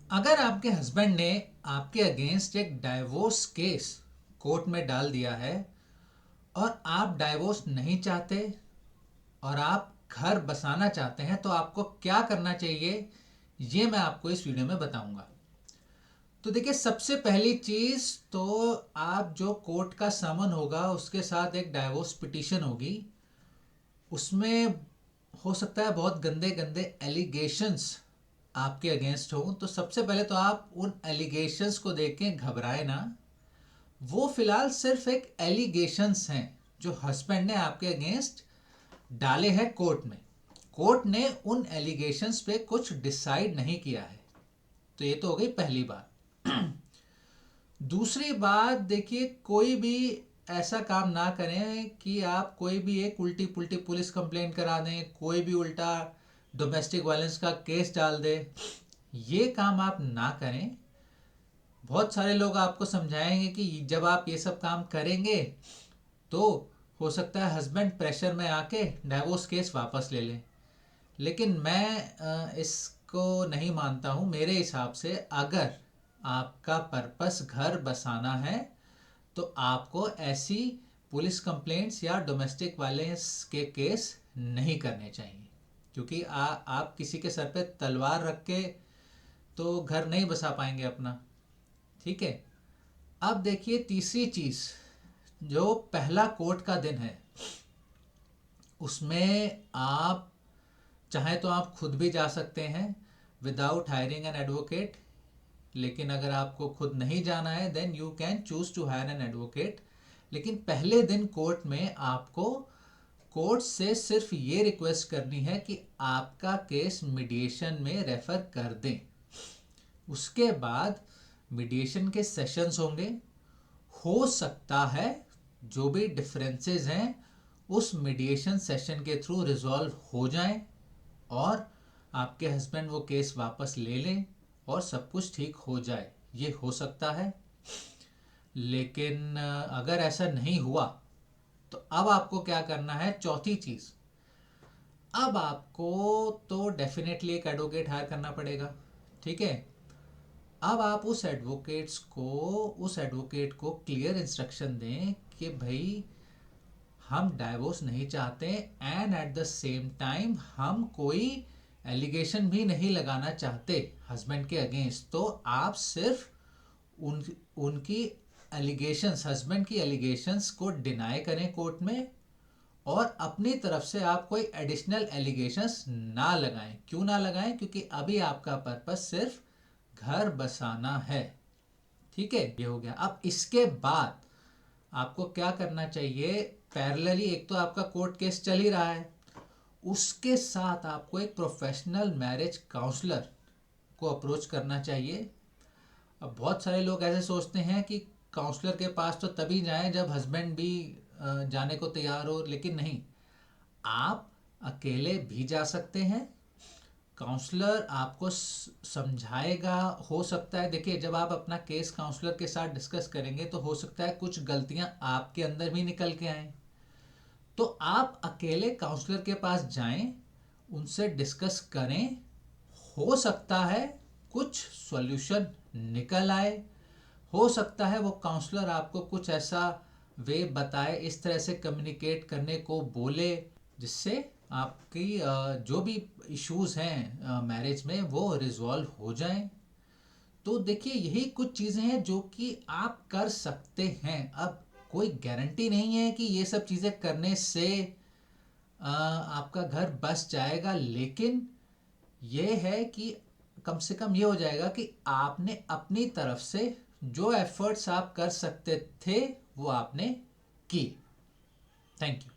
अगर आपके हस्बैंड ने आपके अगेंस्ट एक डाइवोर्स केस कोर्ट में डाल दिया है और आप डाइवोर्स नहीं चाहते और आप घर बसाना चाहते हैं, तो आपको क्या करना चाहिए ये मैं आपको इस वीडियो में बताऊंगा। तो देखिए, सबसे पहली चीज तो आप जो कोर्ट का समन होगा उसके साथ एक डाइवोर्स पिटीशन होगी। उसमें हो सकता है बहुत गंदे गंदे एलिगेशंस आपके अगेंस्ट हो। तो सबसे पहले तो आप उन एलिगेशंस को देख के घबराए ना। वो फिलहाल सिर्फ एक एलिगेशंस हैं जो हस्बैंड ने आपके अगेंस्ट डाले हैं कोर्ट में। कोर्ट ने उन एलिगेशंस पे कुछ डिसाइड नहीं किया है। तो ये तो हो गई पहली बात। दूसरी बात, देखिए, कोई भी ऐसा काम ना करें कि आप कोई भी एक उल्टी पुल्टी पुलिस कंप्लेंट करा दें, कोई भी उल्टा डोमेस्टिक वायलेंस का केस डाल दे। ये काम आप ना करें। बहुत सारे लोग आपको समझाएंगे कि जब आप ये सब काम करेंगे तो हो सकता है हस्बैंड प्रेशर में आके डाइवोर्स केस वापस ले लें। लेकिन मैं इसको नहीं मानता हूँ। मेरे हिसाब से अगर आपका पर्पस घर बसाना है तो आपको ऐसी पुलिस कंप्लेंट्स या डोमेस्टिक वायलेंस के केस नहीं करने चाहिए। क्योंकि आप किसी के सर पे तलवार रख के तो घर नहीं बसा पाएंगे अपना। ठीक है। अब देखिए, तीसरी चीज, जो पहला कोर्ट का दिन है उसमें आप चाहे तो आप खुद भी जा सकते हैं विदाउट हायरिंग एन एडवोकेट। लेकिन अगर आपको खुद नहीं जाना है then you can choose to hire an advocate. लेकिन पहले दिन कोर्ट में आपको कोर्ट से सिर्फ ये रिक्वेस्ट करनी है कि आपका केस मीडिएशन में रेफर कर दें। उसके बाद मीडिएशन के सेशंस होंगे। हो सकता है जो भी डिफरेंसेस हैं उस मीडिएशन सेशन के थ्रू रिजॉल्व हो जाएं और आपके हस्बैंड वो केस वापस ले लें और सब कुछ ठीक हो जाए। ये हो सकता है। लेकिन अगर ऐसा नहीं हुआ तो अब आपको क्या करना है, चौथी चीज, अब आपको तो डेफिनेटली एक एडवोकेट हायर करना पड़ेगा। ठीक है। अब आप उस एडवोकेट को क्लियर इंस्ट्रक्शन दें कि भाई हम डाइवोर्स नहीं चाहते and at the same time हम कोई एलिगेशन भी नहीं लगाना चाहते हस्बैंड के अगेंस्ट। तो आप सिर्फ उन उनकी एलिगेशंस, हस्बैंड की एलिगेशंस को डिनाई करें कोर्ट में और अपनी तरफ से आप कोई एडिशनल एलिगेशंस ना लगाएं। क्यों ना लगाएं? क्योंकि अभी आपका पर्पस सिर्फ घर बसाना है। ठीक है, ये हो गया। अब इसके बाद आपको क्या करना चाहिए, पैरेलली एक तो आपका कोर्ट केस चल ही रहा है, उसके साथ आपको एक प्रोफेशनल मैरिज काउंसलर को अप्रोच करना चाहिए। अब बहुत सारे लोग ऐसे सोचते हैं कि काउंसलर के पास तो तभी जाएं जब हस्बैंड भी जाने को तैयार हो। लेकिन नहीं, आप अकेले भी जा सकते हैं। काउंसलर आपको समझाएगा। हो सकता है, देखिए, जब आप अपना केस काउंसलर के साथ डिस्कस करेंगे तो हो सकता है कुछ गलतियां आपके अंदर भी निकल के आए। तो आप अकेले काउंसलर के पास जाएं, उनसे डिस्कस करें। हो सकता है कुछ सॉल्यूशन निकल आए। हो सकता है वो काउंसलर आपको कुछ ऐसा वे बताए, इस तरह से कम्युनिकेट करने को बोले जिससे आपकी जो भी इश्यूज हैं मैरिज में वो रिजॉल्व हो जाएं। तो देखिए, यही कुछ चीज़ें हैं जो कि आप कर सकते हैं। अब कोई गारंटी नहीं है कि ये सब चीज़ें करने से आपका घर बस जाएगा। लेकिन ये है कि कम से कम ये हो जाएगा कि आपने अपनी तरफ से जो एफर्ट्स आप कर सकते थे वो आपने की। Thank you.